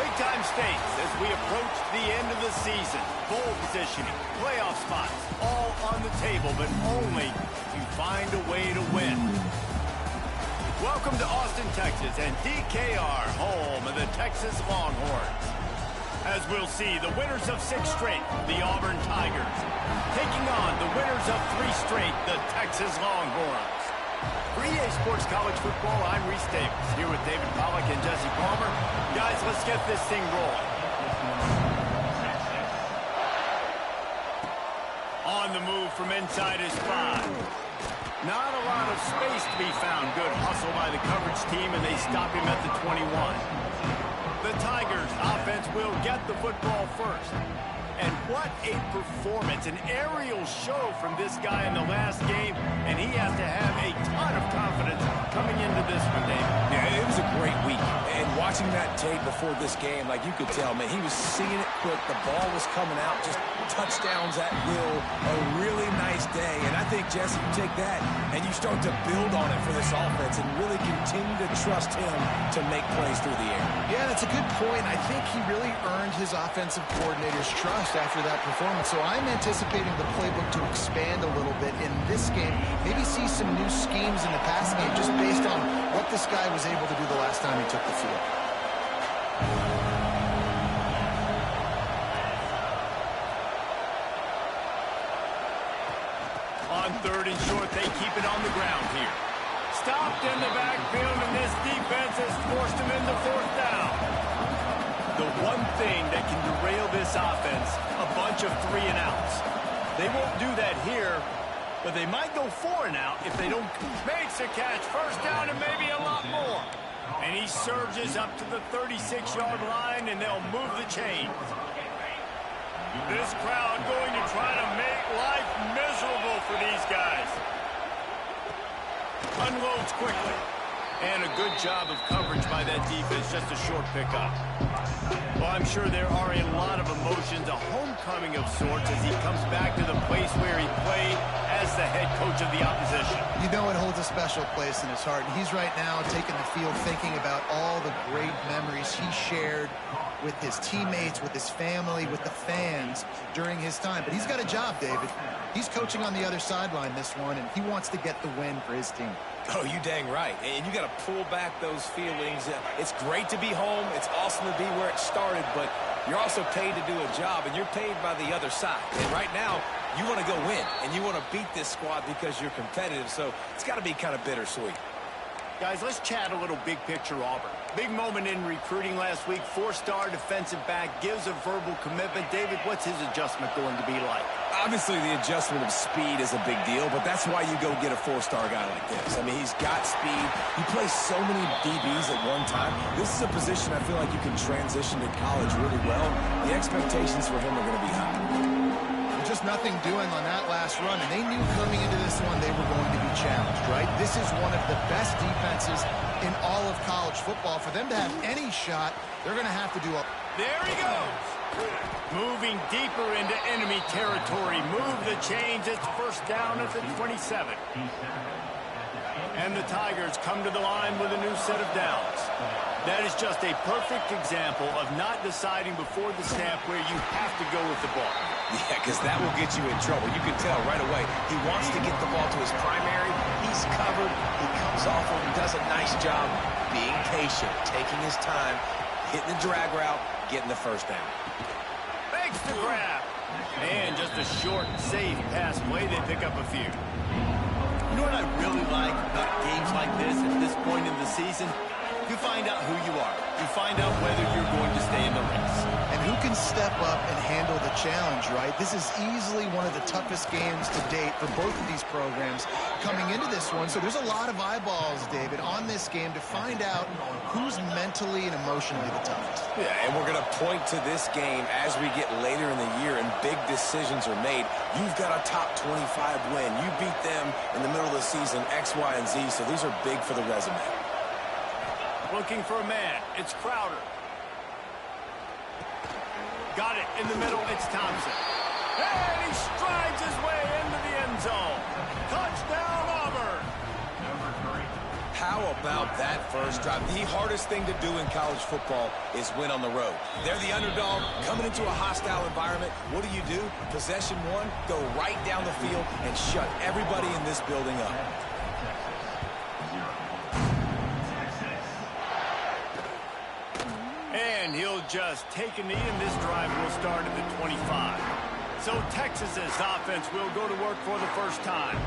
Big-time stakes as we approach the end of the season. Bowl positioning, playoff spots, all on the table, but only if you find a way to win. Welcome to Austin, Texas, and DKR, home of the Texas Longhorns. As we'll see, the winners of 6 straight, the Auburn Tigers, taking on the winners of 3 straight, the Texas Longhorns. For EA Sports College Football, I'm Reese Davis, here with David Pollack and Jesse Palmer. Guys, let's get this thing rolling. On the move from inside his 5. Not a lot of space to be found. Good hustle by the coverage team, and they stop him at the 21. The Tigers offense will get the football first. And what a performance, an aerial show from this guy in the last game, and he has to have a ton of confidence coming into this one, Dave. Yeah, it was a great week, and watching that tape before this game, like you could tell, man, he was seeing it quick, the ball was coming out, just touchdowns at will, a really nice day, and I think, Jesse, you take that, and you start to build on it for this offense and really continue to trust him to make plays through the air. Yeah, that's a good point. I think he really earned his offensive coordinator's trust after that performance. So I'm anticipating the playbook to expand a little bit in this game. Maybe see some new schemes in the passing game just based on what this guy was able to do the last time he took the field. On 3rd and short, they keep it on the ground here. Stopped in the backfield, and this defense has forced him into 4th down. The one thing that can derail this offense, a bunch of 3 and outs. They won't do that here, but they might go 4 and out if they don't. Makes a catch, 1st down, and maybe a lot more. And he surges up to the 36-yard line, and they'll move the chains. This crowd going to try to make life miserable for these guys. Unloads quickly. And a good job of coverage by that defense, just a short pickup. Well, I'm sure there are a lot of emotions, a homecoming of sorts as he comes back to the place where he played as the head coach of the opposition. You know it holds a special place in his heart. And he's right now taking the field thinking about all the great memories he shared with his teammates, with his family, with the fans during his time. But he's got a job, David. He's coaching on the other sideline this one, and he wants to get the win for his team. Oh, you dang right. And you got to pull back those feelings. It's great to be home. It's awesome to be where it started, but you're also paid to do a job, and you're paid by the other side. And right now, you want to go win, and you want to beat this squad because you're competitive, so it's got to be kind of bittersweet. Guys, let's chat a little big picture Auburn. Big moment in recruiting last week. 4-star defensive back gives a verbal commitment. David, what's his adjustment going to be like? Obviously, the adjustment of speed is a big deal, but that's why you go get a 4-star guy like this. I mean, he's got speed. He plays so many DBs at one time. This is a position I feel like you can transition to college really well. The expectations for him are going to be high. Just nothing doing on that last run, and they knew coming into this one they were going to be challenged, right? This is one of the best defenses in all of college football. For them to have any shot, they're going to have to do a... There he goes! Moving deeper into enemy territory. Move the chains. It's 1st down at the 27. And the Tigers come to the line with a new set of downs. That is just a perfect example of not deciding before the snap where you have to go with the ball. Yeah, because that will get you in trouble. You can tell right away. He wants to get the ball to his primary. He's covered. He comes off and does a nice job being patient, taking his time, hitting the drag route, getting the 1st down. Makes the grab. And just a short, safe pass play. They pick up a few. You know what I really like about games like this at this point in the season? You find out who you are. You find out whether you're going to stay in the race. And who can step up and handle the challenge, right? This is easily one of the toughest games to date for both of these programs coming into this one. So there's a lot of eyeballs, David, on this game to find out who's mentally and emotionally the toughest. Yeah, and we're going to point to this game as we get later in the year and big decisions are made. You've got a top 25 win. You beat them in the middle of the season, X, Y, and Z, so these are big for the resume. Looking for a man. It's Crowder. Got it in the middle. It's Thompson. And he strides his way into the end zone. Touchdown, Auburn. How about that first drive? The hardest thing to do in college football is win on the road. They're the underdog coming into a hostile environment. What do? Possession one, go right down the field and shut everybody in this building up. And he'll just take a knee, and this drive will start at the 25. So Texas's offense will go to work for the first time.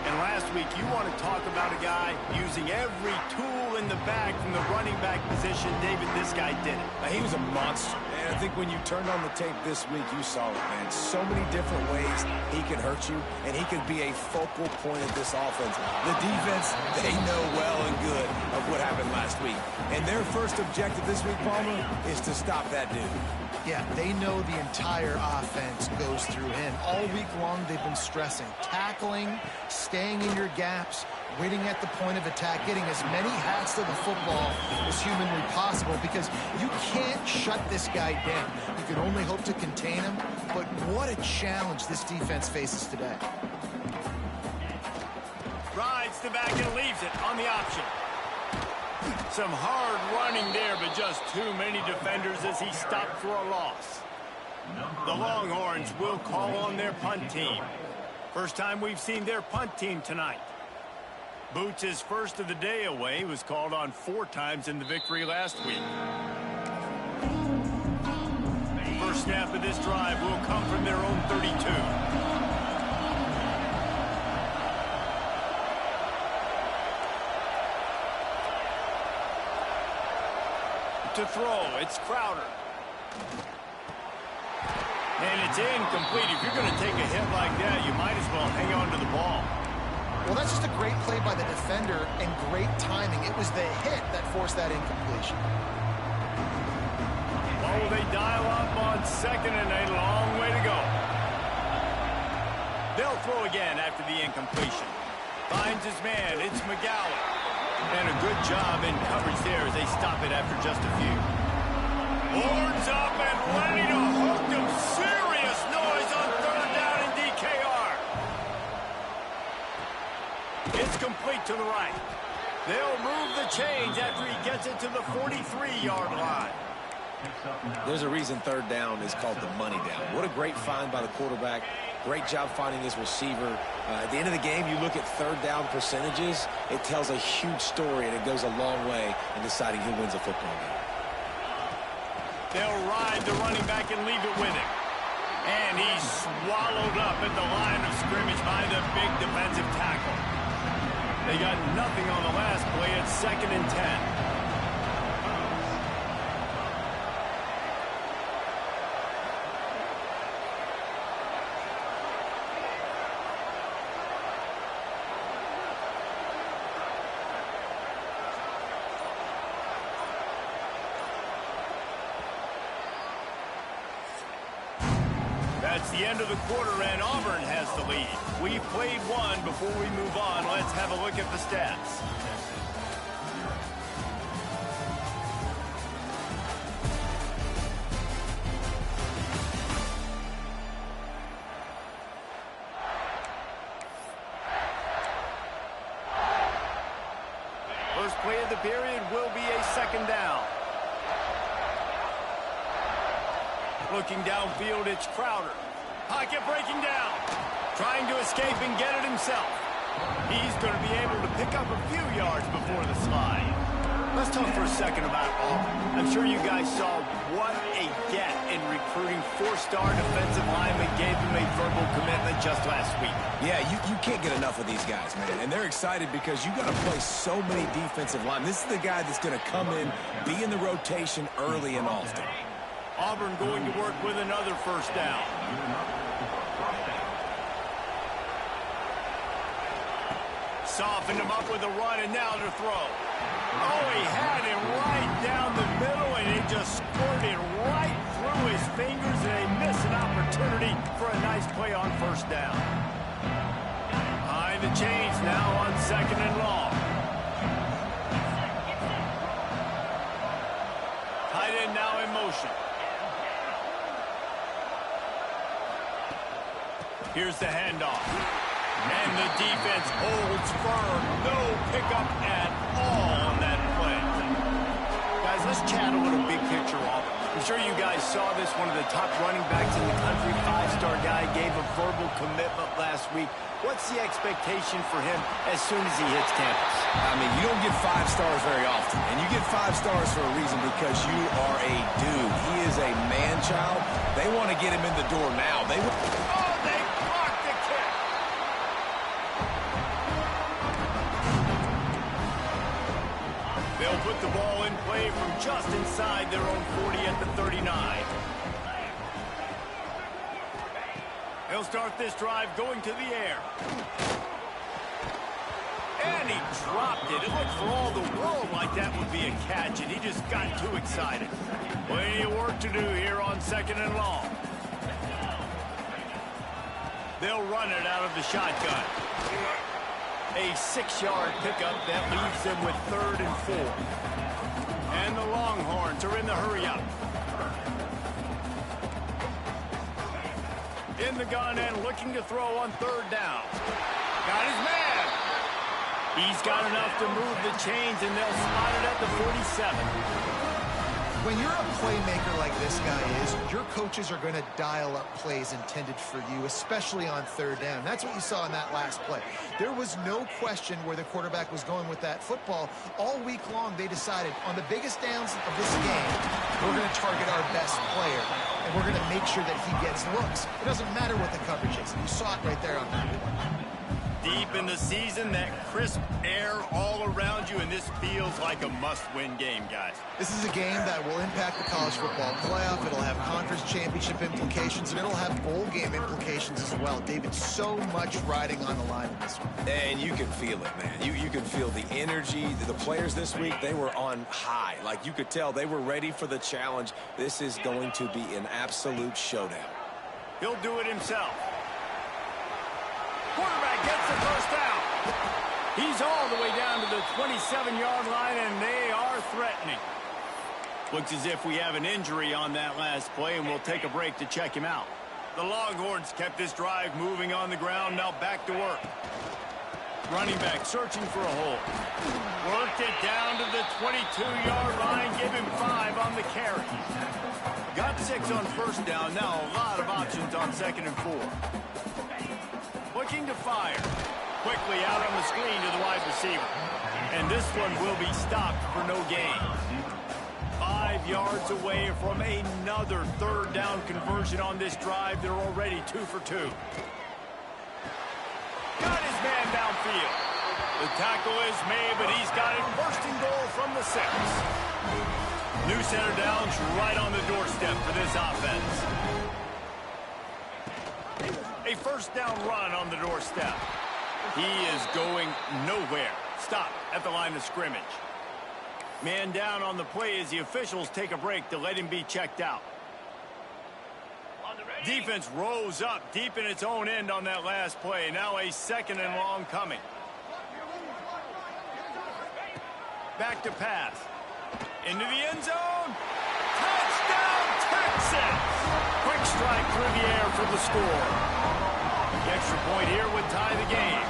And last week, you want to talk about a guy using every tool in the bag from the running back position. David, this guy did it. He was a monster. And I think when you turned on the tape this week, you saw it, man. So many different ways he can hurt you, and he could be a focal point of this offense. The defense, they know well and good of what happened last week. And their first objective this week, Palmer, is to stop that dude. Yeah, they know the entire offense goes through him. All week long, they've been stressing tackling, staying in your gaps, waiting at the point of attack, getting as many hats to the football as humanly possible, because you can't shut this guy down. You can only hope to contain him, but what a challenge this defense faces today. Rides the back and leaves it on the option. Some hard running there, but just too many defenders as he stopped for a loss. The Longhorns will call on their punt team. First time we've seen their punt team tonight. Boots' first of the day away was called on 4 times in the victory last week. First snap of this drive will come from their own 32. To throw, it's Crowder. And it's incomplete. If you're going to take a hit like that, you might as well hang on to the ball. Well, that's just a great play by the defender and great timing. It was the hit that forced that incompletion. Oh, they dial up on second and a long way to go. They'll throw again after the incompletion. Finds his man. It's McGowan. And a good job in coverage there as they stop it after just a few. Horns up and ready to hook them. Serious noise on third down in DKR. It's complete to the right. They'll move the chains after he gets it to the 43-yard line. There's a reason third down is called the money down. What a great find by the quarterback. Great job finding his receiver. At the end of the game, you look at third down percentages. It tells a huge story, and it goes a long way in deciding who wins a football game. They'll ride the running back and leave it with him. And he's swallowed up at the line of scrimmage by the big defensive tackle. They got nothing on the last play. It's 2nd and 10. That's the end of the quarter, and Auburn has the lead. We've played one. Before we move on, let's have a look at the stats. First play of the period will be a 2nd down. Looking downfield, it's Crowder. Pocket breaking down. Trying to escape and get it himself. He's going to be able to pick up a few yards before the slide. Let's talk for a second about Auburn. I'm sure you guys saw what a get in recruiting 4-star defensive linemen gave them a verbal commitment just last week. Yeah, you can't get enough of these guys, man. And they're excited because you got to play so many defensive linemen. This is the guy that's going to come in, be in the rotation early and often. Auburn going to work with another first down. Softened him up with a run, and now to throw. Oh, he had him right down the middle, and it just squirted right through his fingers, and they miss an opportunity for a nice play on first down. Behind the chains now on 2nd and long. Tight end now in motion. Here's the handoff. And the defense holds firm. No pickup at all on that play. Guys, let's chat a little big picture off. I'm sure you guys saw this. One of the top running backs in the country, five-star guy, gave a verbal commitment last week. What's the expectation for him as soon as he hits campus? I mean, you don't get 5 stars very often. And you get 5 stars for a reason, because you are a dude. He is a man-child. They want to get him in the door now. They blocked the kick. They'll put the ball in play from just inside their own 40 at the 39. They'll start this drive going to the air. And he dropped it. It looked for all the world like that would be a catch, and he just got too excited. Plenty of work to do here on 2nd and long. They'll run it out of the shotgun. A 6-yard pickup that leaves them with 3rd and 4. And the Longhorns are in the hurry-up. In the gun and looking to throw on 3rd down. Got his man. He's got enough to move the chains, and they'll spot it at the 47. When you're a playmaker like this guy is, your coaches are going to dial up plays intended for you, especially on 3rd down. That's what you saw in that last play. There was no question where the quarterback was going with that football. All week long, they decided on the biggest downs of this game, we're going to target our best player, and we're going to make sure that he gets looks. It doesn't matter what the coverage is. You saw it right there on that one. Deep in the season, that crisp air all around you, and this feels like a must-win game, guys. This is a game that will impact the college football playoff. It'll have conference championship implications, and it'll have bowl game implications as well. David, so much riding on the line in this one. And you can feel it, man. You can feel the energy. The players this week, they were on high. Like, you could tell they were ready for the challenge. This is going to be an absolute showdown. He'll do it himself. Quarterback gets the first down. He's all the way down to the 27-yard line, and they are threatening. Looks as if we have an injury on that last play, and we'll take a break to check him out. The Longhorns kept this drive moving on the ground. Now back to work. Running back searching for a hole. Worked it down to the 22-yard line. Give him 5 on the carry. Got 6 on 1st down. Now a lot of options on 2nd and 4. Looking to fire. Quickly out on the screen to the wide receiver. And this one will be stopped for no gain. 5 yards away from another 3rd down conversion on this drive. They're already 2 for 2. Got his man downfield. The tackle is made, but he's got it 1st and goal from the 6. New center downs right on the doorstep for this offense. A 1st down run on the doorstep. He is going nowhere. Stop at the line of scrimmage. Man down on the play as the officials take a break to let him be checked out. Defense rose up deep in its own end on that last play. Now a 2nd and long coming. Back to pass. Into the end zone. Touchdown, Texas! Quick strike through the air for the score. The extra point here would tie the game.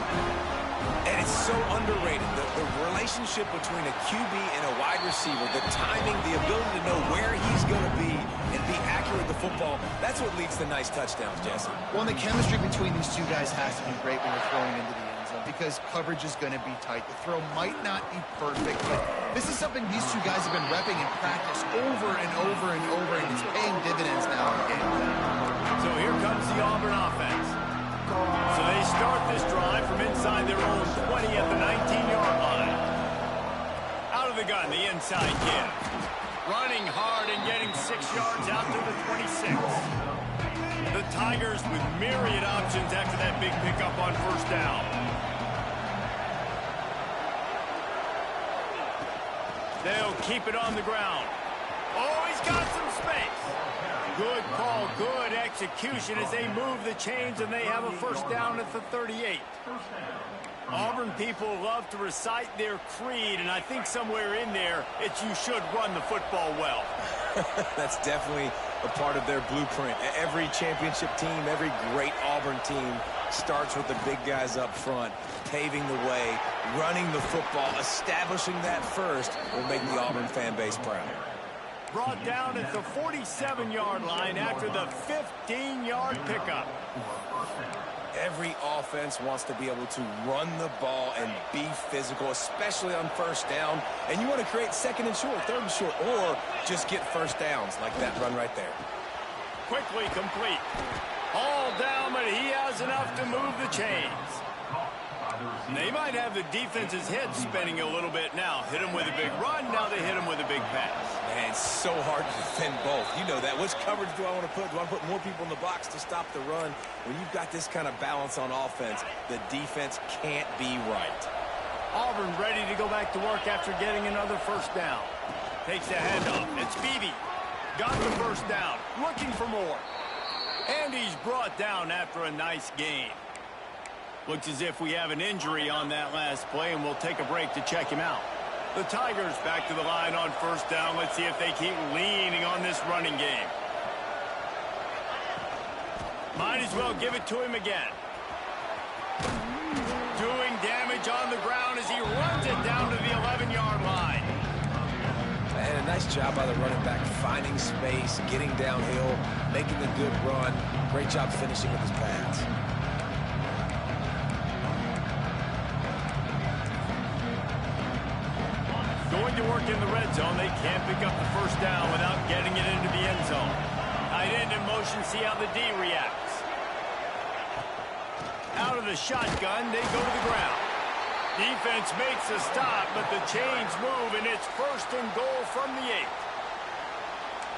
And it's so underrated. The relationship between a QB and a wide receiver, the timing, the ability to know where he's going to be and be accurate with the football, that's what leads to nice touchdowns, Jesse. Well, and the chemistry between these two guys has to be great when they're throwing into the end zone, because coverage is going to be tight. The throw might not be perfect, but this is something these two guys have been repping in practice over and over and over, and it's paying dividends now in the game. So here comes the Auburn offense. So they start this drive from inside their own 20 at the 19-yard line. Out of the gun, the inside give. Running hard and getting 6 yards out to the 26. The Tigers with myriad options after that big pickup on 1st down. They'll keep it on the ground. Oh, he's got some space. Good call, good execution as they move the chains and they have a first down at the 38. Auburn people love to recite their creed, and I think somewhere in there it's you should run the football well. That's definitely a part of their blueprint. Every championship team, every great Auburn team starts with the big guys up front, paving the way, running the football, establishing that first will make the Auburn fan base proud. Brought down at the 47-yard line after the 15-yard pickup. Every offense wants to be able to run the ball and be physical, especially on first down. And you want to create second and short, third and short, or just get first downs like that run right there. Quickly complete. All down, but he has enough to move the chains. They might have the defense's head spinning a little bit now. Hit him with a big run, now they hit him with a big pass. Man, it's so hard to defend both. You know that. Which coverage do I want to put? Do I want to put more people in the box to stop the run? When you've got this kind of balance on offense, the defense can't be right. Auburn ready to go back to work after getting another first down. Takes the handoff. It's Beebe. Got the first down. Looking for more. And he's brought down after a nice gain. Looks as if we have an injury on that last play, and we'll take a break to check him out. The Tigers back to the line on first down. Let's see if they keep leaning on this running game. Might as well give it to him again. Doing damage on the ground as he runs it down to the 11-yard line. And a nice job by the running back, finding space, getting downhill, making a good run. Great job finishing with his pass. Going to work in the red zone. They can't pick up the first down without getting it into the end zone. Tight end in motion, see how the D reacts. Out of the shotgun, they go to the ground. Defense makes a stop, but the chains move, and it's first and goal from the 8.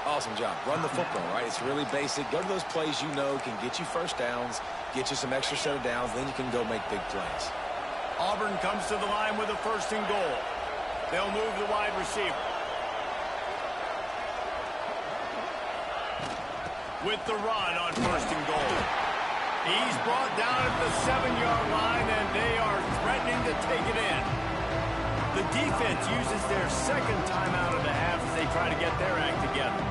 Awesome job. Run the football, right? It's really basic. Go to those plays you know can get you first downs, get you some extra set of downs, then you can go make big plays. Auburn comes to the line with a first and goal. They'll move the wide receiver. With the run on first and goal. He's brought down at the 7-yard line, and they are threatening to take it in. The defense uses their second timeout of the half as they try to get their act together.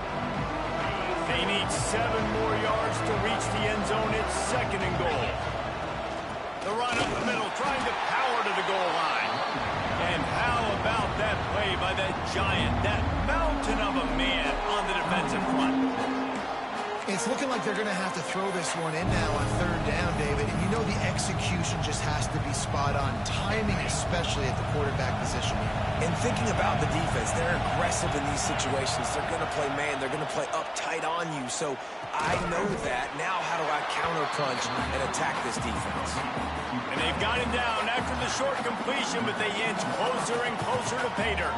They need 7 more yards to reach the end zone. It's second and goal. The run up the middle, trying to power to the goal line. And how about that play by that giant, that mountain of a man on the defensive front? It's looking like they're going to have to throw this one in now on third down, David. And you know the execution just has to be spot on. Timing, especially at the quarterback position. And thinking about the defense, they're aggressive in these situations. They're going to play man. They're going to play up tight on you. So I know that. Now how do I counterpunch and attack this defense? And they've got him down after the short completion, but they inch closer and closer to pay dirt.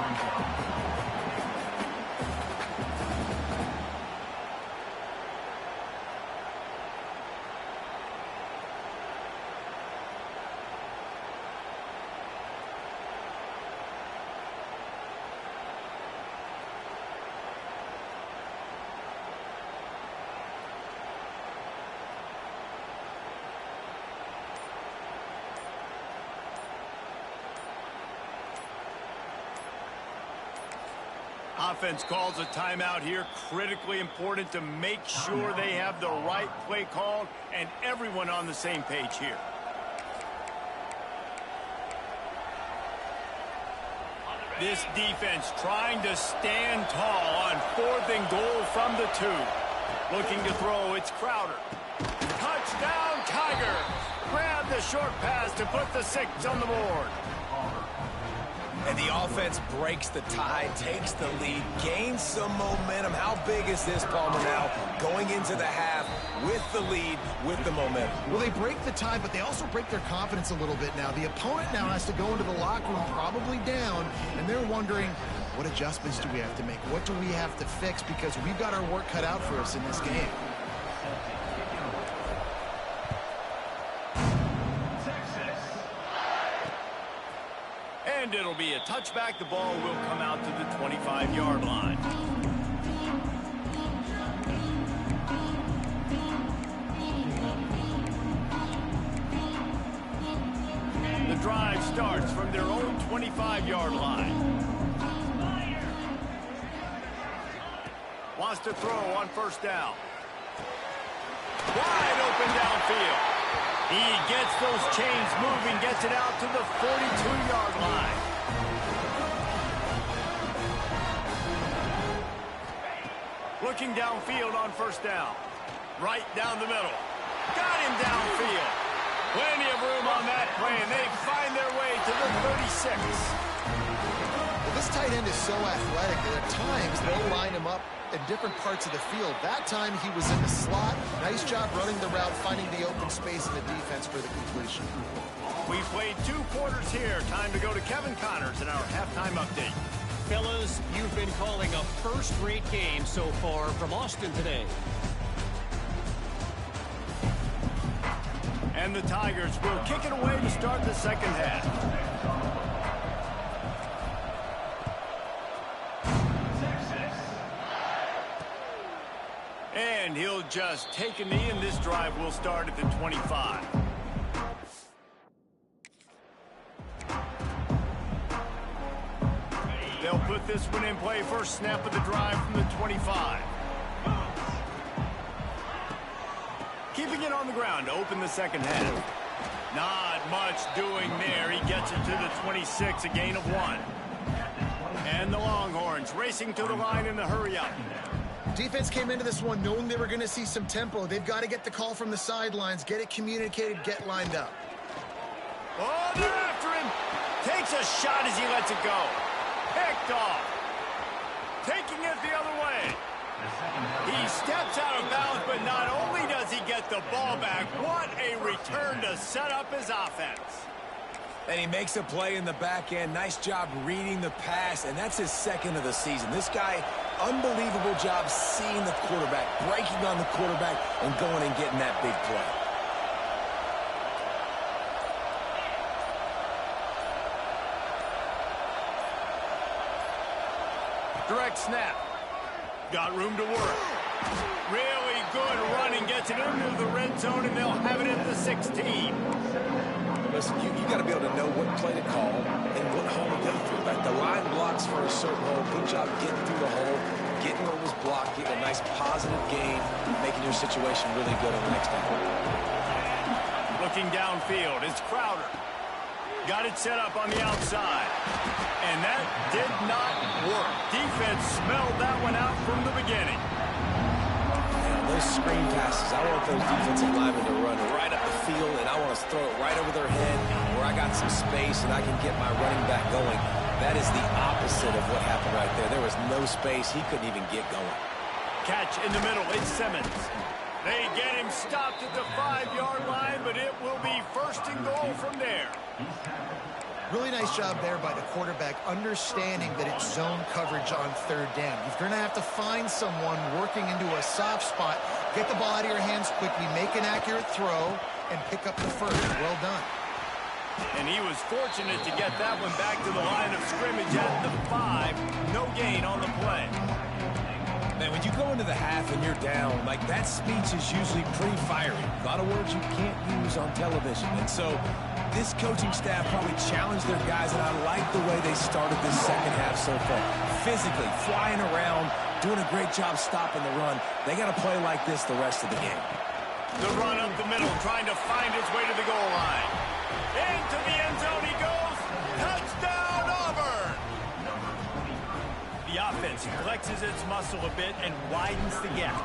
Offense calls a timeout here. Critically important to make sure they have the right play called and everyone on the same page here. This defense trying to stand tall on fourth and goal from the 2. Looking to throw, it's Crowder. Touchdown, Tiger! Grab the short pass to put the 6 on the board. And the offense breaks the tie, takes the lead, gains some momentum. How big is this, Palmer, now? Going into the half with the lead, with the momentum. Well, they break the tie, but they also break their confidence a little bit now. The opponent now has to go into the locker room probably down, and they're wondering, what adjustments do we have to make? What do we have to fix? Because we've got our work cut out for us in this game. And it'll be a touchback. The ball will come out to the 25-yard line. drive starts from their own 25-yard line. Wants to throw on first down. Wide open downfield. He gets those chains moving, gets it out to the 42-yard line. Looking downfield on first down. Right down the middle. Got him downfield. Plenty of room on that play, and they find their way to the 36. Well, this tight end is so athletic that at times they'll line him up in different parts of the field. That time he was in the slot. Nice job running the route, finding the open space in the defense for the completion. We played 2 quarters here. Time to go to Kevin Connors in our halftime update. Fellas, you've been calling a first-rate game so far from Austin today. And the Tigers will kick it away to start the second half. And he'll just take a knee, and this drive will start at the 25. They'll put this one in play. First snap of the drive from the 25. Keeping it on the ground to open the second half. Not much doing there. He gets it to the 26, a gain of 1. And the Longhorns racing to the line in the hurry-up. Defense came into this one knowing they were going to see some tempo. They've got to get the call from the sidelines, get it communicated, get lined up. Oh, they're after him. Takes a shot as he lets it go. Picked off. Taking it the other way. He steps out of bounds, but not only does he get the ball back, what a return to set up his offense. And he makes a play in the back end. Nice job reading the pass, and that's his second of the season. This guy, unbelievable job seeing the quarterback, breaking on the quarterback, and going and getting that big play. Direct snap. Got room to work. Really good running. Gets it into the red zone, and they'll have it at the 16. Listen, you got to be able to know what play to call and what hole to go through. Like the line blocks for a certain hole. Good job getting through the hole, getting what was blocked, getting a nice positive gain, making your situation really good on the next down. Looking downfield, it's Crowder. Got it set up on the outside. And that did not work. Defense smelled that one out from the beginning. Yeah, those screen passes, I want those defensive linemen to run right up the field, and I want to throw it right over their head where I got some space and I can get my running back going. That is the opposite of what happened right there. There was no space. He couldn't even get going. Catch in the middle. It's Simmons. They get him stopped at the 5-yard line, but it will be first and goal from there. Really nice job there by the quarterback, understanding that it's zone coverage on third down. You're going to have to find someone working into a soft spot, get the ball out of your hands quickly, make an accurate throw, and pick up the first. Well done. And he was fortunate to get that one back to the line of scrimmage at the 5. No gain on the play. Man, when you go into the half and you're down, like that speech is usually pretty fiery. A lot of words you can't use on television. And so this coaching staff probably challenged their guys, and I like the way they started this second half so far. Physically, flying around, doing a great job stopping the run. They got to play like this the rest of the game. The run up the middle, trying to find his way to the goal line. Into the end zone he goes. Touchdown, Auburn! The offense flexes its muscle a bit and widens the gap.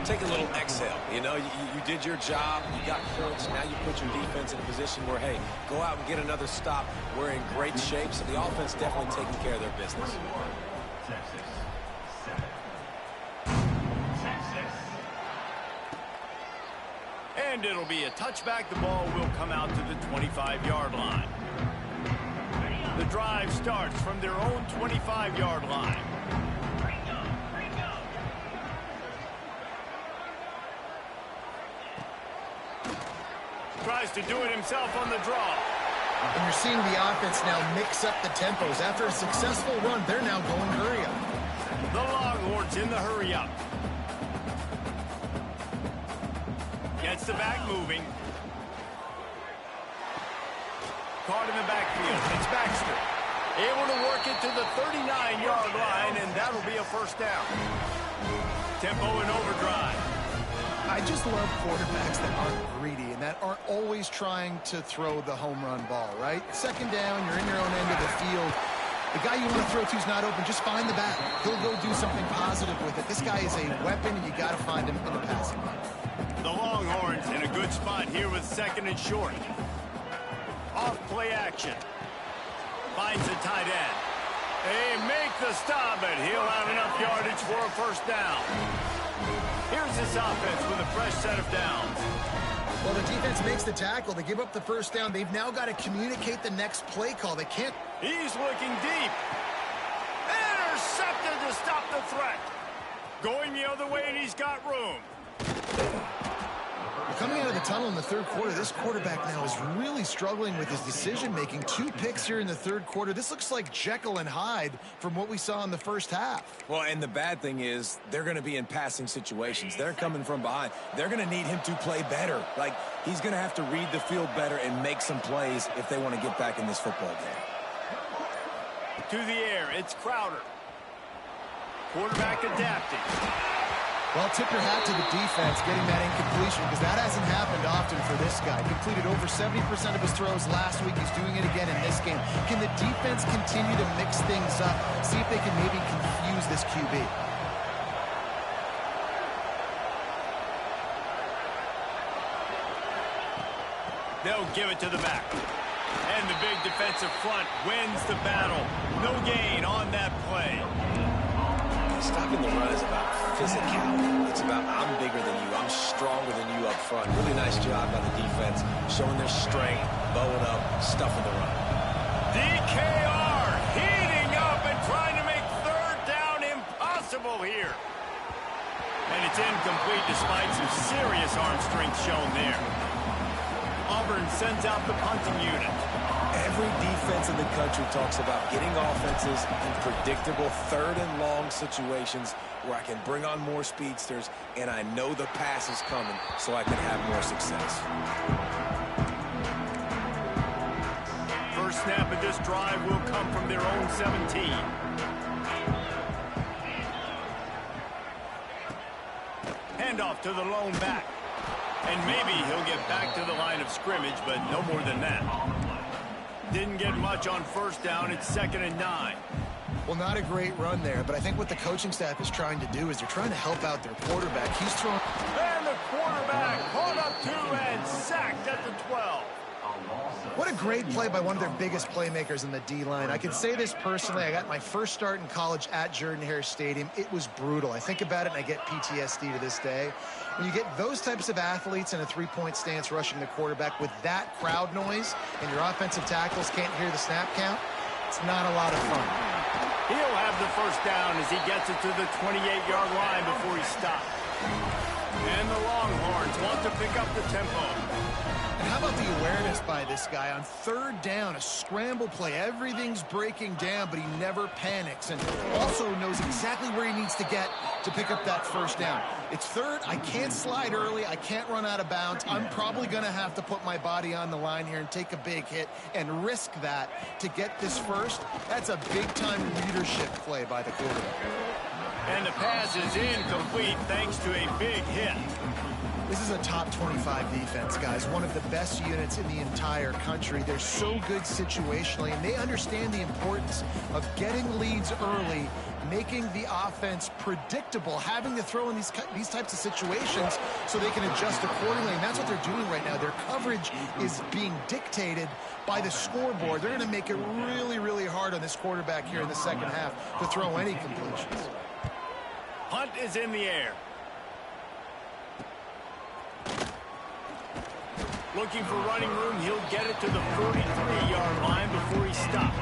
Take a little exhale. You know, you did your job. You got points. Now you put your defense in a position where, hey, go out and get another stop. We're in great shape. So the offense definitely taking care of their business. And it'll be a touchback. The ball will come out to the 25-yard line. The drive starts from their own 25-yard line. Tries to do it himself on the draw. And you're seeing the offense now mix up the tempos. After a successful run, they're now going hurry up. The Longhorns in the hurry up. Gets the back moving. caught in the backfield. It's Baxter. Able to work it to the 39-yard line, and that'll be a first down. Tempo and overdrive. I just love quarterbacks that aren't greedy and that aren't always trying to throw the home run ball, right? Second down, you're in your own end of the field. The guy you want to throw to is not open. Just find the back. He'll go do something positive with it. This guy is a weapon, and you got to find him in the passing game. The Longhorns in a good spot here with second and short. Off play action. Finds the tight end. They make the stop, but he'll have enough yardage for a first down. Here's this offense with a fresh set of downs. Well, the defense makes the tackle. They give up the first down. They've now got to communicate the next play call. They can't. He's looking deep. Intercepted to stop the threat. Going the other way, and he's got room. Coming out of the tunnel in the third quarter, this quarterback now is really struggling with his decision-making. 2 picks here in the third quarter. This looks like Jekyll and Hyde from what we saw in the first half. Well, and the bad thing is they're going to be in passing situations. They're coming from behind. They're going to need him to play better. Like, he's going to have to read the field better and make some plays if they want to get back in this football game. To the air, it's Crowder. Quarterback adapting. Well, tip your hat to the defense getting that incompletion because that hasn't happened often for this guy. Completed over 70% of his throws last week. He's doing it again in this game. Can the defense continue to mix things up? See if they can maybe confuse this QB. They'll give it to the back. And the big defensive front wins the battle. No gain on that play. Stopping the run is about physicality. It's about I'm bigger than you. I'm stronger than you up front. Really nice job by the defense, showing their strength, bowing up, stuffing the run. DKR heating up and trying to make third down impossible here. And it's incomplete despite some serious arm strength shown there. Auburn sends out the punting unit. Every defense in the country talks about getting offenses in predictable third and long situations where I can bring on more speedsters and I know the pass is coming so I can have more success. First snap of this drive will come from their own 17. Handoff to the lone back. And maybe he'll get back to the line of scrimmage, but no more than that. Didn't get much on first down. It's 2nd and 9. Well, not a great run there, but I think what the coaching staff is trying to do is they're trying to help out their quarterback. He's throwing. And the quarterback caught up 2 and sacked at the 12. What a great play by one of their biggest playmakers in the D-line. I can say this personally. I got my first start in college at Jordan-Hare Stadium. It was brutal. I think about it, and I get PTSD to this day. When you get those types of athletes in a three-point stance rushing the quarterback with that crowd noise and your offensive tackles can't hear the snap count, it's not a lot of fun. He'll have the first down as he gets it to the 28-yard line before he stops. And the Longhorns want to pick up the tempo. And how about the awareness by this guy on third down, a scramble play. Everything's breaking down, but he never panics and also knows exactly where he needs to get to pick up that first down. It's third. I can't slide early. I can't run out of bounds. I'm probably going to have to put my body on the line here and take a big hit and risk that to get this first. That's a big-time leadership play by the quarterback. And the pass is incomplete thanks to a big hit. This is a top 25 defense, guys. One of the best units in the entire country. They're so good situationally, and they understand the importance of getting leads early, making the offense predictable, having to throw in these types of situations so they can adjust accordingly. And that's what they're doing right now. Their coverage is being dictated by the scoreboard. They're going to make it really, really hard on this quarterback here in the second half to throw any completions. Hunt is in the air. Looking for running room, he'll get it to the 43-yard line before he stops.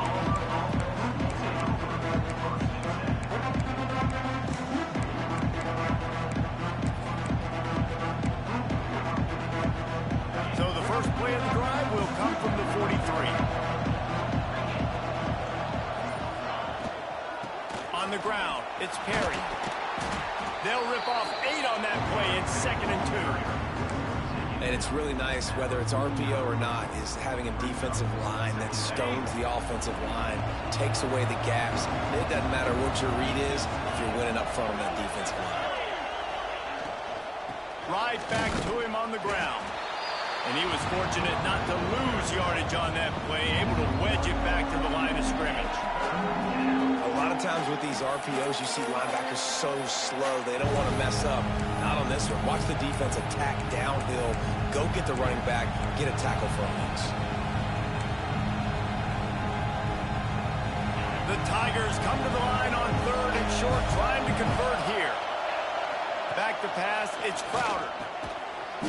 So the first play of the drive will come from the 43. On the ground, it's Perry. They'll rip off 8 on that play. It's 2nd and 2. And it's really nice, whether it's RPO or not, is having a defensive line that stones the offensive line, takes away the gaps. It doesn't matter what your read is if you're winning up front on that defensive line. Right back to him on the ground. And he was fortunate not to lose yardage on that play, able to wedge it back to the line of scrimmage. A lot of times with these RPOs, you see linebackers so slow, they don't want to mess up. Not on this one. Watch the defense attack downhill, go get the running back, get a tackle for a loss. The Tigers come to the line on 3rd and short, trying to convert here. Back to pass, it's Crowder.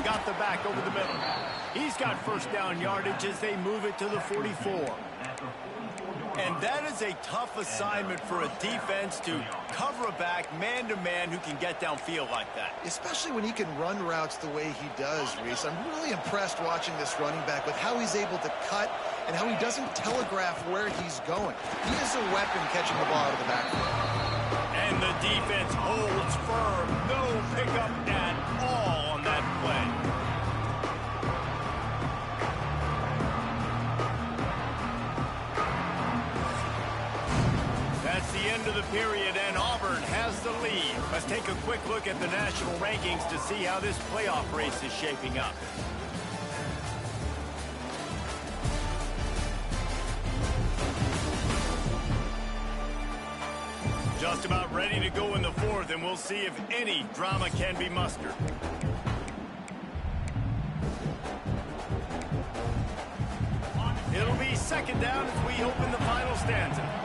Got the back over the middle. He's got first down yardage as they move it to the 44. And that is a tough assignment for a defense to cover a back man-to-man who can get downfield like that. Especially when he can run routes the way he does, Reese. I'm really impressed watching this running back with how he's able to cut and how he doesn't telegraph where he's going. He is a weapon catching the ball out of the backfield. And the defense holds firm. No pickup at all on that play. That's the end of the period, and Auburn has the lead. Let's take a quick look at the national rankings to see how this playoff race is shaping up. Just about ready to go in the 4th, and we'll see if any drama can be mustered. It'll be 2nd down as we open the final stanza.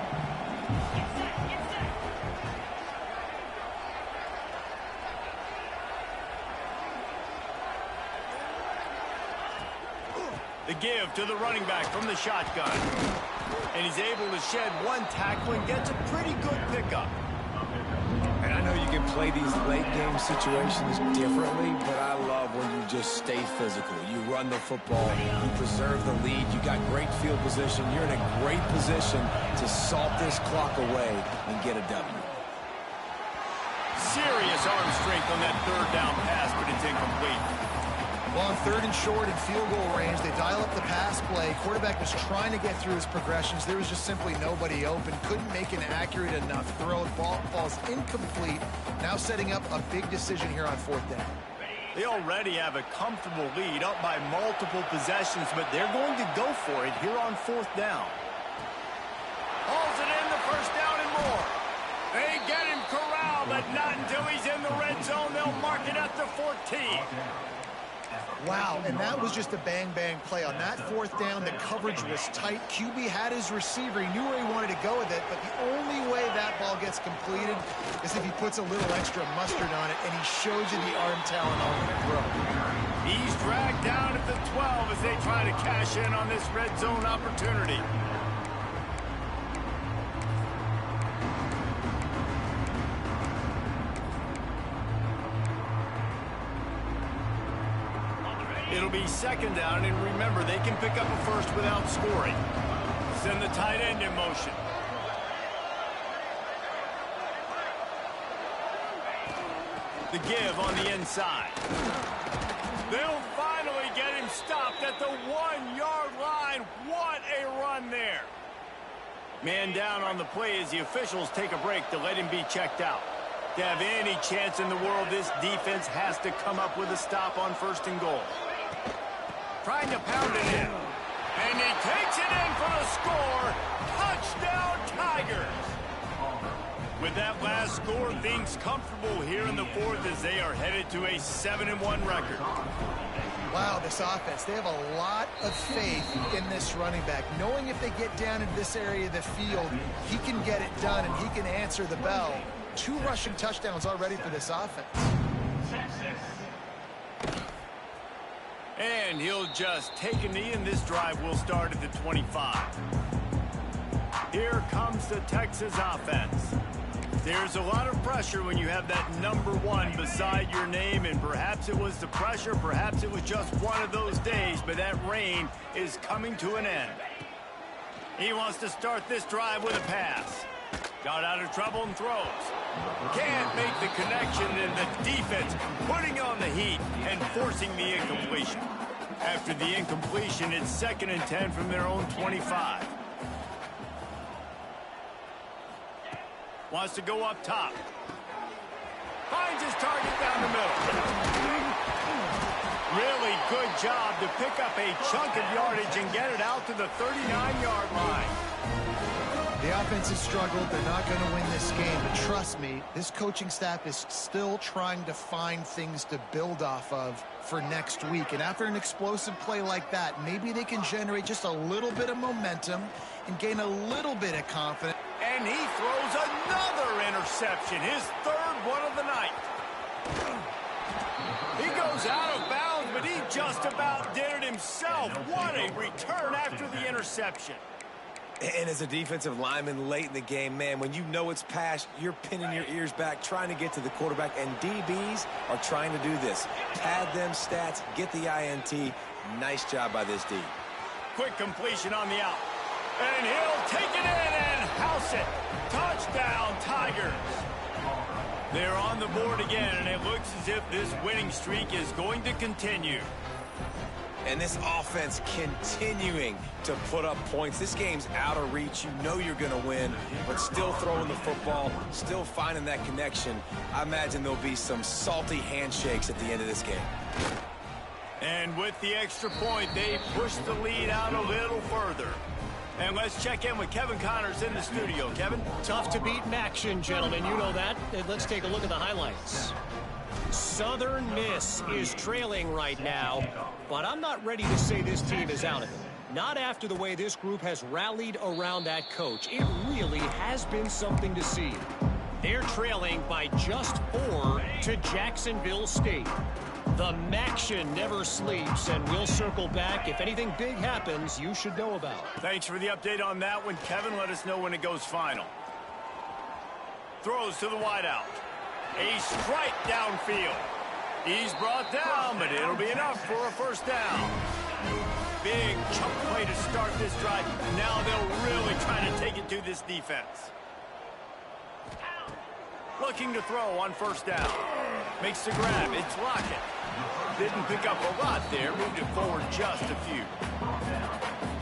The give to the running back from the shotgun. And he's able to shed one tackle and gets a pretty good pickup. And I know you can play these late-game situations differently, but I love when you just stay physical. You run the football, you preserve the lead, you got great field position, you're in a great position to salt this clock away and get a W. Serious arm strength on that 3rd down pass, but it's incomplete. Well, on 3rd and short in field goal range, they dial up the pass play. Quarterback was trying to get through his progressions. There was just simply nobody open. Couldn't make an accurate enough throw. Ball falls incomplete. Now setting up a big decision here on 4th down. They already have a comfortable lead up by multiple possessions, but they're going to go for it here on 4th down. Hauls it in, the 1st down and more. They get him corralled, but not until he's in the red zone. They'll mark it at the 14. Wow, and that was just a bang-bang play. On that 4th down, the coverage was tight. QB had his receiver. He knew where he wanted to go with it, but the only way that ball gets completed is if he puts a little extra mustard on it, and he shows you the arm talent on the throw. He's dragged down at the 12 as they try to cash in on this red zone opportunity. It'll be 2nd down, and remember, they can pick up a first without scoring. Send the tight end in motion. The give on the inside. They'll finally get him stopped at the 1-yard line. What a run there. Man down on the play as the officials take a break to let him be checked out. To have any chance in the world, this defense has to come up with a stop on 1st and goal. Trying to pound it in. And he takes it in for the score. Touchdown, Tigers. With that last score, things comfortable here in the 4th as they are headed to a 7-1 record. Wow, this offense, they have a lot of faith in this running back. Knowing if they get down in this area of the field, he can get it done and he can answer the bell. 2 rushing touchdowns already for this offense. And he'll just take a knee, and this drive will start at the 25. Here comes the Texas offense. There's a lot of pressure when you have that number 1 beside your name, and perhaps it was the pressure, perhaps it was just one of those days, but that rain is coming to an end. He wants to start this drive with a pass. Got out of trouble and throws. Can't make the connection, and the defense putting on the heat and forcing the incompletion. After the incompletion, it's 2nd and 10 from their own 25. Wants to go up top. Finds his target down the middle. Really good job to pick up a chunk of yardage and get it out to the 39-yard line. The offense has struggled. They're not going to win this game. But trust me, this coaching staff is still trying to find things to build off of for next week. And after an explosive play like that, maybe they can generate just a little bit of momentum and gain a little bit of confidence. And he throws another interception, his 3rd one of the night. He goes out of bounds, but he just about did it himself. What a return after the interception. And as a defensive lineman late in the game, man, when you know it's past, you're pinning your ears back, trying to get to the quarterback, and DBs are trying to do this. Pad them stats, get the INT. Nice job by this D. Quick completion on the out. And he'll take it in and house it. Touchdown, Tigers. They're on the board again, and it looks as if this winning streak is going to continue. And this offense continuing to put up points. This game's out of reach. You know you're going to win, but still throwing the football, still finding that connection. I imagine there'll be some salty handshakes at the end of this game. And with the extra point, they push the lead out a little further. And let's check in with Kevin Connors in the studio. Kevin? Tough to beat in action, gentlemen. You know that. And let's take a look at the highlights. Southern Miss is trailing right now, but I'm not ready to say this team is out of it. Not after the way this group has rallied around that coach. It really has been something to see. They're trailing by just 4 to Jacksonville State. The Maction never sleeps, and we'll circle back. If anything big happens, you should know about. Thanks for the update on that one, Kevin. Let us know when it goes final. Throws to the wideout. A strike downfield. He's brought down, but it'll be enough for a 1st down. Big chunk play to start this drive. Now they'll really try to take it to this defense. Looking to throw on 1st down. Makes the grab. It's Lockett. Didn't pick up a lot there. Moved it forward just a few.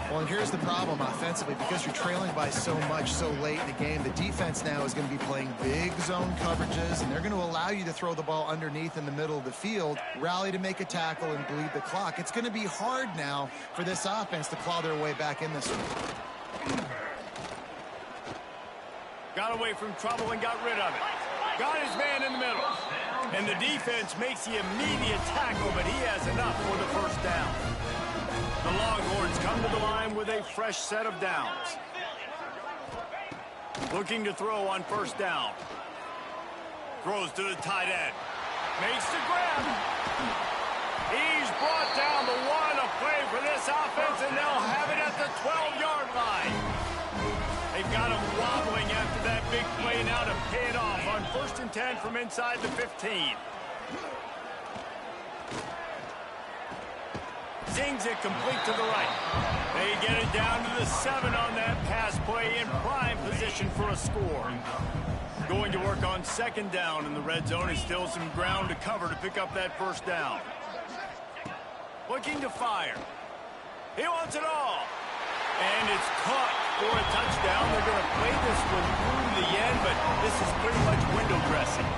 Well, and here's the problem offensively. Because you're trailing by so much so late in the game, the defense now is going to be playing big zone coverages, and they're going to allow you to throw the ball underneath in the middle of the field, rally to make a tackle, and bleed the clock. It's going to be hard now for this offense to claw their way back in this one. Got away from trouble and got rid of it. Got his man in the middle. And the defense makes the immediate tackle, but he has enough for the 1st down. The Longhorns come to the line with a fresh set of downs. Looking to throw on 1st down. Throws to the tight end. Makes the grab. He's brought down the 1, a play for this offense, and they'll have it at the 12-yard line. They've got him wobbling after that big play now to pay it off on 1st and 10 from inside the 15. Zings it complete to the right. They get it down to the 7 on that pass play in prime position for a score. Going to work on 2nd down in the red zone. Is still some ground to cover to pick up that 1st down. Looking to fire. He wants it all. And it's caught for a touchdown. They're going to play this one through the end, but this is pretty much window dressing.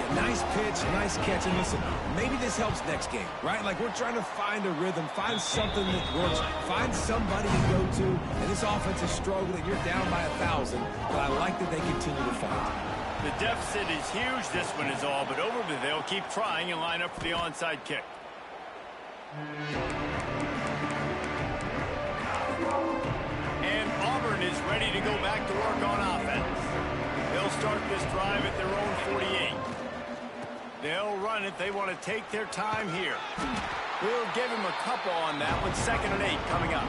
Yeah, nice pitch, nice catch. And listen, maybe this helps next game, right? Like, we're trying to find a rhythm, find something that works, find somebody to go to. And this offense is struggling. You're down by 1,000, but I like that they continue to fight. The deficit is huge. This one is all but over, but they'll keep trying and line up for the onside kick. And Auburn is ready to go back to work on offense. They'll start this drive at their own 48. They'll run it. They want to take their time here. We'll give him a couple on that one. 2nd and 8 coming up.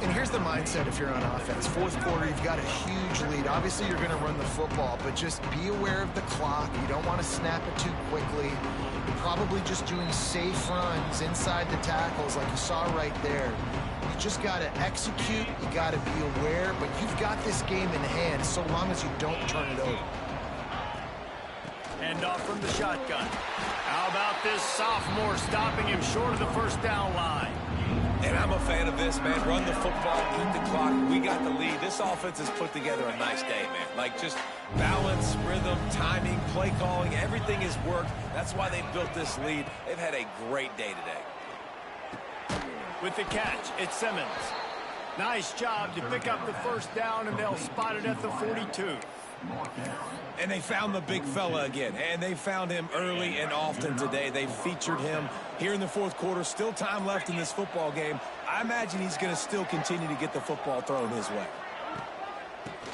And here's the mindset if you're on offense. Fourth quarter, you've got a huge lead. Obviously, you're going to run the football, but just be aware of the clock. You don't want to snap it too quickly. You're probably just doing safe runs inside the tackles like you saw right there. You just got to execute. You got to be aware, but you've got this game in hand so long as you don't turn it over. Hand off from the shotgun. How about this sophomore stopping him short of the first down line? And I'm a fan of this, man. Run the football, beat the clock. We got the lead. This offense has put together a nice day, man. Like, just balance, rhythm, timing, play calling, everything has worked. That's why they built this lead. They've had a great day today. With the catch, it's Simmons. Nice job to pick up the first down, and they'll spot it at the 42. And they found the big fella again, and they found him early and often today. They featured him here in the fourth quarter. Still time left in this football game. I imagine he's going to still continue to get the football thrown his way.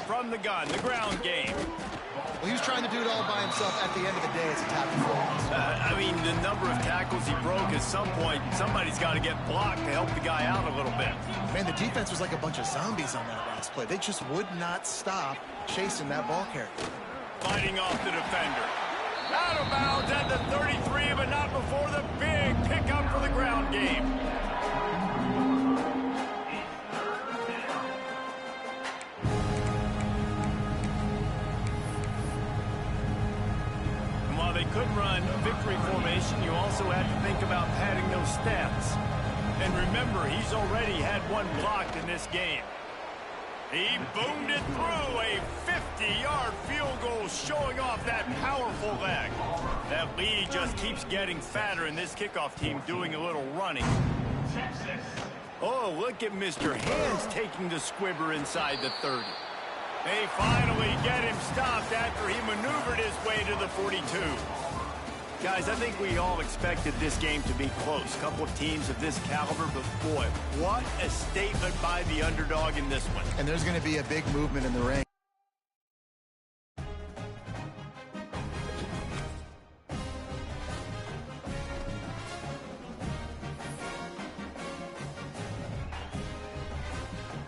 From the gun, the ground game. Well, he was trying to do it all by himself. At the end of the day, it's a tackle for I mean, the number of tackles he broke, at some point, somebody's got to get blocked to help the guy out a little bit. Man, the defense was like a bunch of zombies on that last play. They just would not stop chasing that ball carrier. Fighting off the defender. Out of bounds at the 33, but not before the big pickup for the ground game. And while they could run victory formation, you also had to think about padding those stats. And remember, he's already had one blocked in this game. He boomed it through a 50-yard field goal, showing off that powerful leg. That lead just keeps getting fatter, and this kickoff team doing a little running. Oh, look at Mr. Hands taking the squibber inside the 30. They finally get him stopped after he maneuvered his way to the 42. Guys, I think we all expected this game to be close. A couple of teams of this caliber, but boy, what a statement by the underdog in this one. And there's going to be a big movement in the ranks.